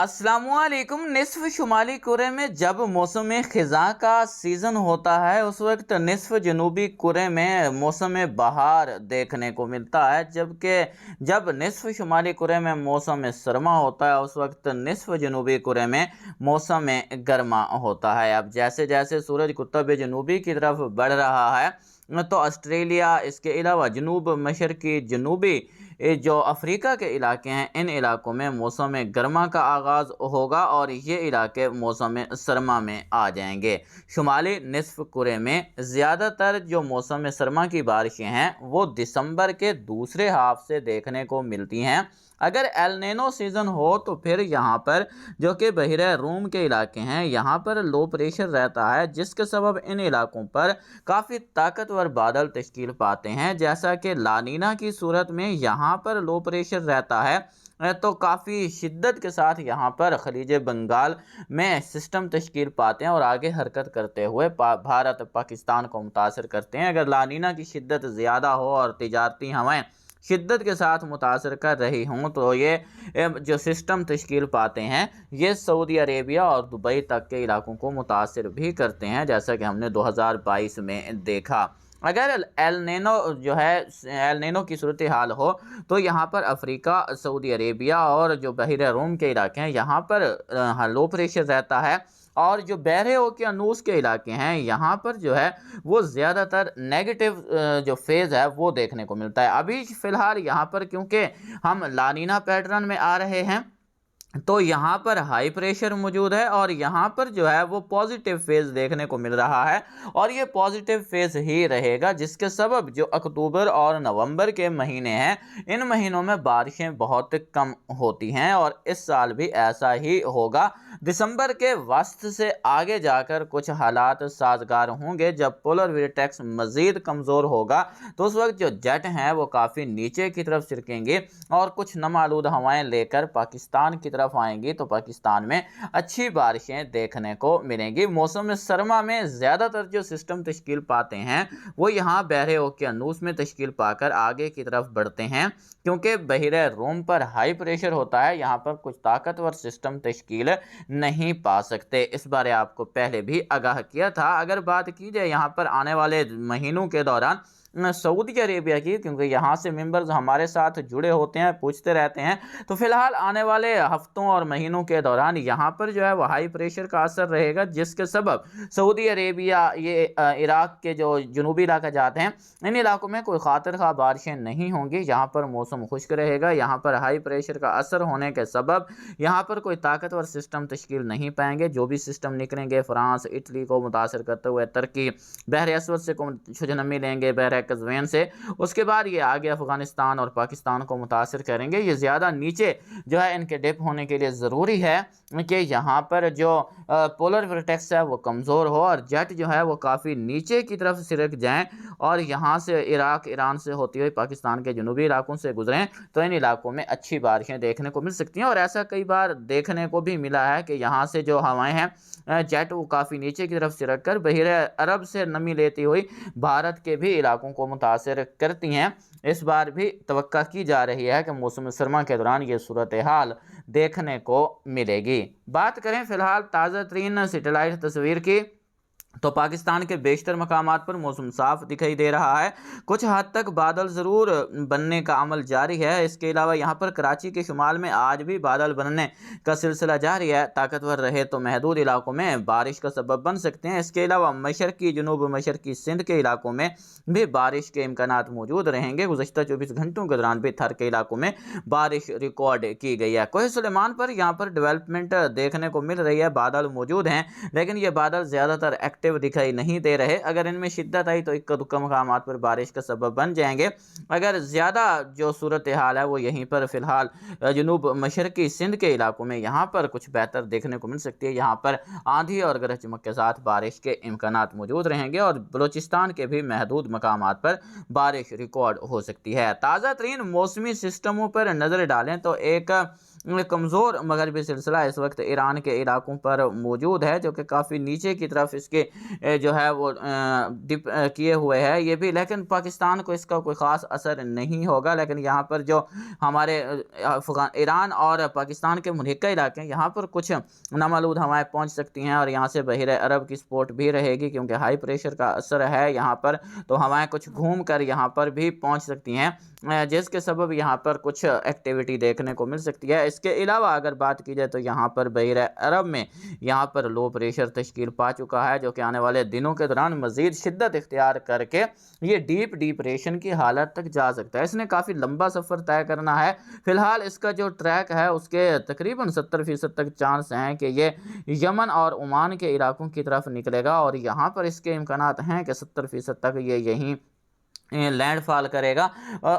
अस्सलामुअलैकुम। निस्फ़ शुमाली कुरे में जब मौसम ख़िज़ा का सीज़न होता है उस वक्त निस्फ़ जनूबी कुरे में मौसम बहार देखने को मिलता है, जबकि जब निस्फ़ शुमाली कुरे में मौसम सरमा होता है उस वक्त निस्फ़ जनूबी कुरे में मौसम गर्मा होता है। अब जैसे जैसे सूरज कुतुब जनूबी की तरफ बढ़ रहा है तो ऑस्ट्रेलिया, इसके अलावा जनूब मशरक़ी जनूबी जो अफ्रीका के इलाके हैं, इन इलाकों में मौसम गर्मा का आगाज़ होगा और ये इलाके मौसम सरमा में आ जाएंगे। शुमाली निस्फ़ कुरे में ज़्यादातर जो मौसम सरमा की बारिशें हैं वो दिसंबर के दूसरे हाफ से देखने को मिलती हैं। अगर एल नीनो सीज़न हो तो फिर यहाँ पर जो कि बहिरे रूम के इलाके हैं, यहाँ पर लो प्रेशर रहता है, जिसके सबब इन इलाकों पर काफ़ी ताकतवर बादल तश्कील पाते हैं। जैसा कि लानीना की सूरत में यहाँ पर लो प्रेशर रहता है तो काफ़ी शिद्दत के साथ यहाँ पर खलीज बंगाल में सिस्टम तश्कील पाते हैं और आगे हरकत करते हुए भारत पाकिस्तान को मुतासर करते हैं। अगर लानीना की शिद्दत ज़्यादा हो और तिजारती हवाएं शिद्दत के साथ मुतासर कर रही हूँ तो ये जो सिस्टम तश्कील पाते हैं ये सऊदी अरेबिया और दुबई तक के इलाकों को मुतासर भी करते हैं, जैसा कि हमने 2022 में देखा। अगर एल नीनो जो है एल नीनो की सूरत हाल हो तो यहाँ पर अफ्रीका, सऊदी अरेबिया और जो बहिरे रूम के इलाके हैं यहाँ पर लो प्रेशर रहता है और जो बहरे ओकियानूस के इलाके हैं यहाँ पर जो है वो ज़्यादातर नेगेटिव जो फेज़ है वो देखने को मिलता है। अभी फ़िलहाल यहाँ पर क्योंकि हम लानीना पैटर्न में आ रहे हैं तो यहाँ पर हाई प्रेशर मौजूद है और यहाँ पर जो है वो पॉजिटिव फेज़ देखने को मिल रहा है और ये पॉजिटिव फेज़ ही रहेगा, जिसके सबब जो अक्टूबर और नवंबर के महीने हैं इन महीनों में बारिशें बहुत कम होती हैं और इस साल भी ऐसा ही होगा। दिसंबर के वस्त से आगे जाकर कुछ हालात साजगार होंगे। जब पोलर वर्टेक्स मज़ीद कमज़ोर होगा तो उस वक्त जो जेट हैं वो काफ़ी नीचे की तरफ सिरकेंगे और कुछ नमालूद हवाएं लेकर पाकिस्तान की तरफ आएंगी तो पाकिस्तान में अच्छी बारिशें देखने को मिलेंगी। मौसम सरमा में ज़्यादातर जो सिस्टम तश्कील पाते हैं वो यहाँ बहरे ओकियानूस में तश्कील पाकर आगे की तरफ बढ़ते हैं, क्योंकि बहिरे रोम पर हाई प्रेशर होता है, यहाँ पर कुछ ताकतवर सिस्टम तश्कील नहीं पा सकते। इस बारे आपको पहले भी आगाह किया था। अगर बात की जाए यहाँ पर आने वाले महीनों के दौरान सऊदी अरेबिया की, क्योंकि यहाँ से मेंबर्स हमारे साथ जुड़े होते हैं, पूछते रहते हैं, तो फिलहाल आने वाले हफ्तों और महीनों के दौरान यहाँ पर जो है वो हाई प्रेशर का असर रहेगा, जिसके सबब सऊदी अरेबिया, ये इराक के जो जनूबी इलाके जाते हैं, इन इलाकों में कोई खातिर खा बारिशें नहीं होंगी। यहाँ पर मौसम खुश्क रहेगा। यहाँ पर हाई प्रेशर का असर होने के सबब यहाँ पर कोई ताकतवर सिस्टम तश्कील नहीं पाएंगे। जो भी सिस्टम निकलेंगे फ्रांस, इटली को मुतासर करते हुए तुर्की, बहर असवद से कुछ नमी लेंगे, बहर कज़वीन से, उसके बाद ये आगे अफगानिस्तान और पाकिस्तान को मुतासर करेंगे। ये ज़्यादा नीचे जो है इनके डिप होने के लिए ज़रूरी है कि यहाँ पर जो पोलर वर्टेक्स है वो कमज़ोर हो और जेट जो है वो काफ़ी नीचे की तरफ सिरक जाएं और यहाँ से इराक, ईरान से होती हुई पाकिस्तान के जनूबी इलाकों से गुजरें तो इन इलाकों में अच्छी बारिशें देखने को मिल सकती हैं। और ऐसा कई बार देखने को भी मिला है कि यहाँ से जो हवाएं हैं जेट वो काफ़ी नीचे की तरफ सिरक कर बहिरे अरब से नमी लेती हुई भारत के भी इलाकों को मुतासर करती हैं। इस बार भी तवक्का की जा रही है कि मौसम सरमा के दौरान ये सूरत हाल देखने को मिलेगी। बात करें फिलहाल ताज़ा तरीन सैटेलाइट तस्वीर की तो पाकिस्तान के बेशतर मकामात पर मौसम साफ दिखाई दे रहा है। कुछ हद तक बादल ज़रूर बनने का अमल जारी है। इसके अलावा यहाँ पर कराची के शुमाल में आज भी बादल बनने का सिलसिला जारी है। ताकतवर रहे तो महदूद इलाकों में बारिश का सबब बन सकते हैं। इसके अलावा मशरकी, जनूब मशरकी सिंध के इलाकों में भी बारिश के इम्कानात मौजूद रहेंगे। गुज़श्ता 24 घंटों के दौरान भी थर के इलाकों में बारिश रिकॉर्ड की गई है। कोह सुलेमान पर यहाँ पर डेवलपमेंट देखने को मिल रही है। बादल मौजूद हैं लेकिन ये बादल ज़्यादातर एक्टिव दिखाई नहीं दे रहे। अगर इनमें शिद्दत आई तो इक्का दुक्का मकामात पर बारिश का सबब बन जाएंगे। अगर ज़्यादा जो सूरत हाल है वो यहीं पर फ़िलहाल जनूब मशरकी सिंध के इलाकों में यहाँ पर कुछ बेहतर देखने को मिल सकती है। यहाँ पर आंधी और गरज चमक के साथ बारिश के इम्कानात मौजूद रहेंगे और बलूचिस्तान के भी महदूद मकामात पर बारिश रिकॉर्ड हो सकती है। ताज़ा तरीन मौसमी सिस्टमों पर नज़र डालें तो एक कमज़ोर मगरबी सिलसिला इस वक्त ईरान के इलाकों पर मौजूद है, जो कि काफ़ी नीचे की तरफ इसके जो है वो डिप किए हुए है ये भी, लेकिन पाकिस्तान को इसका कोई ख़ास असर नहीं होगा। लेकिन यहाँ पर जो हमारे ईरान और पाकिस्तान के मुल्हिका इलाके हैं, यहाँ पर कुछ नामालूद हवाएं पहुँच सकती हैं और यहाँ से बहिरे अरब की सपोर्ट भी रहेगी, क्योंकि हाई प्रेशर का असर है यहाँ पर, तो हवाएं कुछ घूम कर यहाँ पर भी पहुँच सकती हैं, जिसके सबब यहाँ पर कुछ एक्टिविटी देखने को मिल सकती है। इसके अलावा अगर बात की जाए तो यहाँ पर बहिरे अरब में यहाँ पर लो प्रेशर तश्कील पा चुका है, जो कि आने वाले दिनों के दौरान मज़ीद शिद्दत इख्तियार करके ये डीप डिप्रेशन की हालत तक जा सकता है। इसने काफ़ी लंबा सफ़र तय करना है। फिलहाल इसका जो ट्रैक है उसके तकरीबन 70% तक चांस हैं कि ये यमन और ओमान के इलाकों की तरफ निकलेगा, और यहाँ पर इसके इम्कानात हैं कि 70% तक ये यहीं लैंडफॉल करेगा।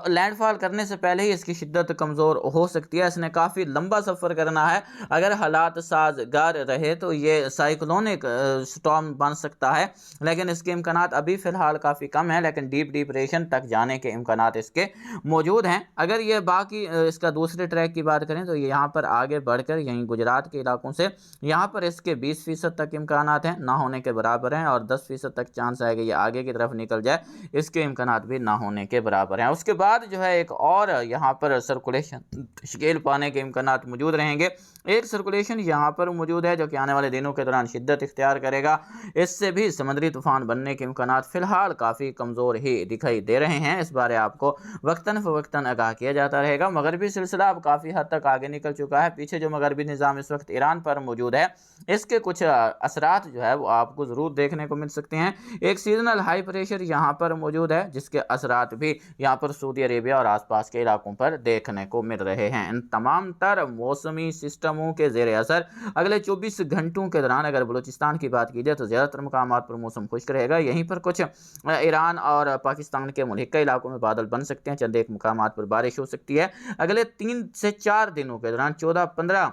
लैंडफॉल करने से पहले ही इसकी शिद्दत कमज़ोर हो सकती है। इसने काफ़ी लंबा सफ़र करना है। अगर हालात साजगार रहे तो ये साइक्लोनिक स्टॉर्म बन सकता है, लेकिन इसके इम्कानात अभी फ़िलहाल काफ़ी कम है, लेकिन डीप डिप्रेशन तक जाने के इम्कानात इसके मौजूद हैं। अगर ये बाकी इसका दूसरे ट्रैक की बात करें तो ये यहाँ पर आगे बढ़कर यहीं गुजरात के इलाकों से यहाँ पर इसके 20% तक इम्कानात हैं, ना होने के बराबर हैं, और 10% तक चांस है कि ये आगे की तरफ निकल जाए, इसके इम्कानात भी ना होने के बराबर हैं। उसके बाद जो है एक और यहाँ पर सर्कुलेशन तश्कील पाने के इम्कानात मौजूद रहेंगे। एक सर्कुलेशन यहाँ पर मौजूद है जो कि आने वाले दिनों के दौरान शिद्दत इख्तियार करेगा। इससे भी समुद्री तूफान बनने के इम्कानात फ़िलहाल काफ़ी कमज़ोर ही दिखाई दे रहे हैं। इस बारे आपको वक्तन फ़वक्तन आगाह किया जाता रहेगा। मगरबी सिलसिला अब काफ़ी हद तक आगे निकल चुका है। पीछे जो मगरबी निज़ाम इस वक्त ईरान पर मौजूद है, इसके कुछ असरात जो है वो आपको ज़रूर देखने को मिल सकते हैं। एक सीजनल हाई प्रेशर यहाँ पर मौजूद है, जिसके असरात भी यहाँ पर सऊदी अरेबिया और आसपास के इलाकों पर देखने को मिल रहे हैं। इन तमाम तर मौसमी सिस्टमों के ज़ेर असर अगले 24 घंटों के दौरान अगर बलूचिस्तान की बात की जाए तो ज़्यादातर मकामात पर मौसम खुश्क रहेगा। यहीं पर कुछ ईरान और पाकिस्तान के मुल्हिका इलाकों में बादल बन सकते हैं, चंद एक मकामात पर बारिश हो सकती है। अगले 3 से 4 दिनों के दौरान 14-15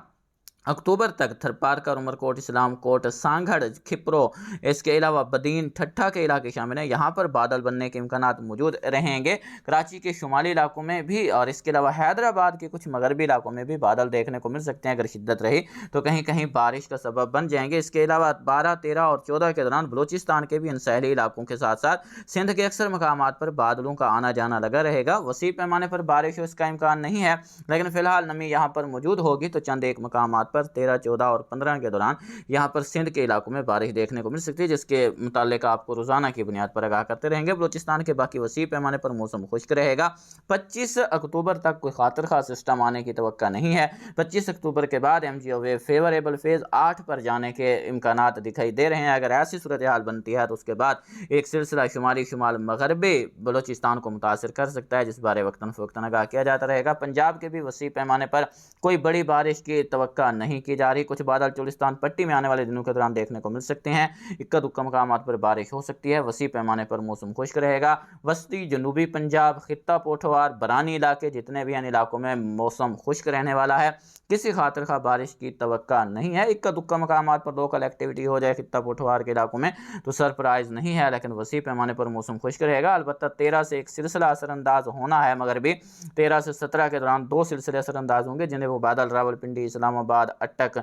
अक्टूबर तक थरपारकर, उमरकोट, इस्लामकोट, सांगड़, खिप्रो, इसके अलावा बदीन, ठट्ठा के इलाके शामिल हैं। यहाँ पर बादल बनने के इम्कानात मौजूद रहेंगे। कराची के शुमाली इलाकों में भी और इसके अलावा हैदराबाद के कुछ मगरबी इलाकों में भी बादल देखने को मिल सकते हैं। अगर शिद्दत रही तो कहीं कहीं बारिश का सबब बन जाएंगे। इसके अलावा 12, 13 और 14 के दौरान बलूचिस्तान के भी इन सहली इलाकों के साथ साथ सिंध के अक्सर मकामात पर बादलों का आना जाना लगा रहेगा। वसी पैमाने पर बारिश हो इसका इम्कान नहीं है, लेकिन फिलहाल नमी यहाँ पर मौजूद होगी, तो चंद एक मकामात पर 13, 14 और 15 के दौरान यहाँ पर सिंध के इलाकों में बारिश देखने को मिल सकती है, जिसके मुतालिक आपको रोजाना की बुनियाद पर आगाह करते रहेंगे। बलूचिस्तान के बाकी वसी पैमाने पर मौसम खुश्क रहेगा। 25 अक्टूबर तक कोई खातर खा सिस्टम आने की तवक्का नहीं है। 25 अक्टूबर के बाद एमजीओ वेव फेवरेबल फेज 8 पर जाने के इम्कानात दिखाई दे रहे हैं। अगर ऐसी सूरत हाल बनती है तो उसके बाद एक सिलसिला शुमाली शुमाल मगरबी बलूचिस्तान को मुतासर कर सकता है, जिस बारे वक्तन फ़वक्तन आगाह किया जाता रहेगा। पंजाब के भी वसी पैमाने पर कोई बड़ी बारिश की तवक्का नहीं की जा रही। कुछ बादल चोलिस्तान पट्टी में आने वाले दिनों के दौरान देखने को मिल सकते हैं। इक्का दुक्का मकामात पर बारिश हो सकती है। वसी पैमाने पर मौसम खुश्क रहेगा। वस्ती जनूबी पंजाब, खित्ता पोठवार, बरानी इलाके, जितने भी इन इलाकों में मौसम खुश्क रहने वाला है। किसी खातिर खा बारिश की तवक्का नहीं है। इक्का दुक्का मकामात पर लोकल एक्टिविटी हो जाए खित्ता पोठवार के इलाकों में तो सरप्राइज नहीं है, लेकिन वसी पैमाने पर मौसम खुश्क रहेगा। अलबत्ता 13 से एक सिलसिला असरअंदाज होना है, मगर भी 13 से 17 के दौरान 2 सिलसिले असरअंदाज होंगे, जिन्हें वो बादल रावलपिंडी, इस्लामाबाद, अटक,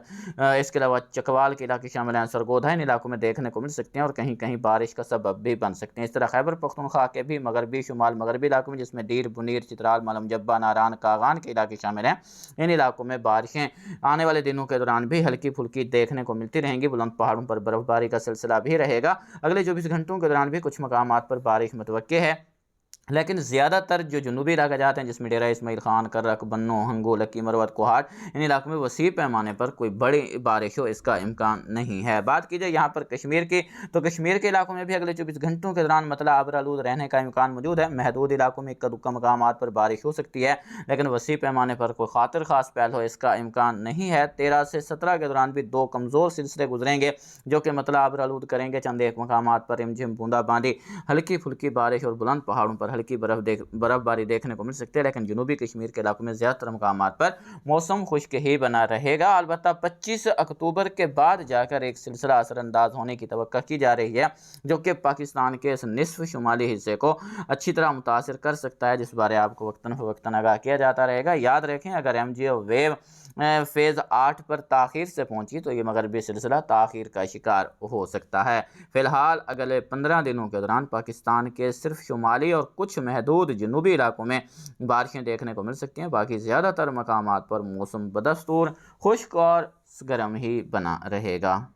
इसके अलावा चकवाल के इलाके शामिल हैं। सरगोधा इन इलाकों में देखने को मिल सकते हैं और कहीं कहीं बारिश का सबब भी बन सकते हैं। इस तरह खैबर पख्तूनख्वा के भी मगरबी शुमाल मगरबी इलाकों में, जिसमें डीर, बुनीर, चित्राल, मलम जब्बा, नारान, कागान के इलाके शामिल हैं, इन इलाकों में बारिशें आने वाले दिनों के दौरान भी हल्की फुल्की देखने को मिलती रहेंगी। बुलंद पहाड़ों पर बर्फबारी का सिलसिला भी रहेगा। अगले 24 घंटों के दौरान भी कुछ मकामात पर बारिश मुतवक्के है, लेकिन ज़्यादातर जो जनूबी इलाके जाते हैं, जिसमें डेरा इस्माइल खान, कर्रक, बन्नो, हंगो, लक्की, मरवत, कोहाट, इन इलाकों में वसी पैमाने पर कोई बड़ी बारिश हो इसका इम्कान नहीं है। बात की जाए यहाँ पर कश्मीर की, तो कश्मीर के इलाकों में भी अगले 24 घंटों के दौरान मतलब आबरालूद रहने का इम्कान मौजूद है। महदूद इलाकों में इक्का दुक्का मकामात पर बारिश हो सकती है, लेकिन वसी पैमाने पर कोई खातिर खास पहल हो इसका इम्कान नहीं है। 13 से 17 के दौरान भी 2 कमज़ोर सिलसिले गुजरेंगे, जो कि मतलब आबरालूद करेंगे। चंद एक मकामात पर रिमझिम बूंदाबांदी, हल्की फुल्की बारिश और बुलंद पहाड़ों पर हल्की बर्फबारी देखने को मिल सकती है, लेकिन जनूबी कश्मीर के इलाकों में ज़्यादातर मकामात पर मौसम खुश्क ही बना रहेगा। अलबत्ता 25 अक्टूबर के बाद जाकर एक सिलसिला असरअंदाज होने की तवक्का की जा रही है, जो कि पाकिस्तान के इस निसफ शुमाली हिस्से को अच्छी तरह मुतासर कर सकता है, जिस बारे आपको वक्तन फ़वक्तन आगाह किया जाता रहेगा। याद रखें, अगर एमजीओ वेव फ़ेज़ 8 पर ताख़ीर से पहुंची तो ये मगरबी सिलसिला ताख़ीर का शिकार हो सकता है। फ़िलहाल अगले 15 दिनों के दौरान पाकिस्तान के सिर्फ शुमाली और कुछ महदूद जनूबी इलाकों में बारिशें देखने को मिल सकती हैं। बाकी ज़्यादातर मकामात पर मौसम बदस्तूर खुश्क और गर्म ही बना रहेगा।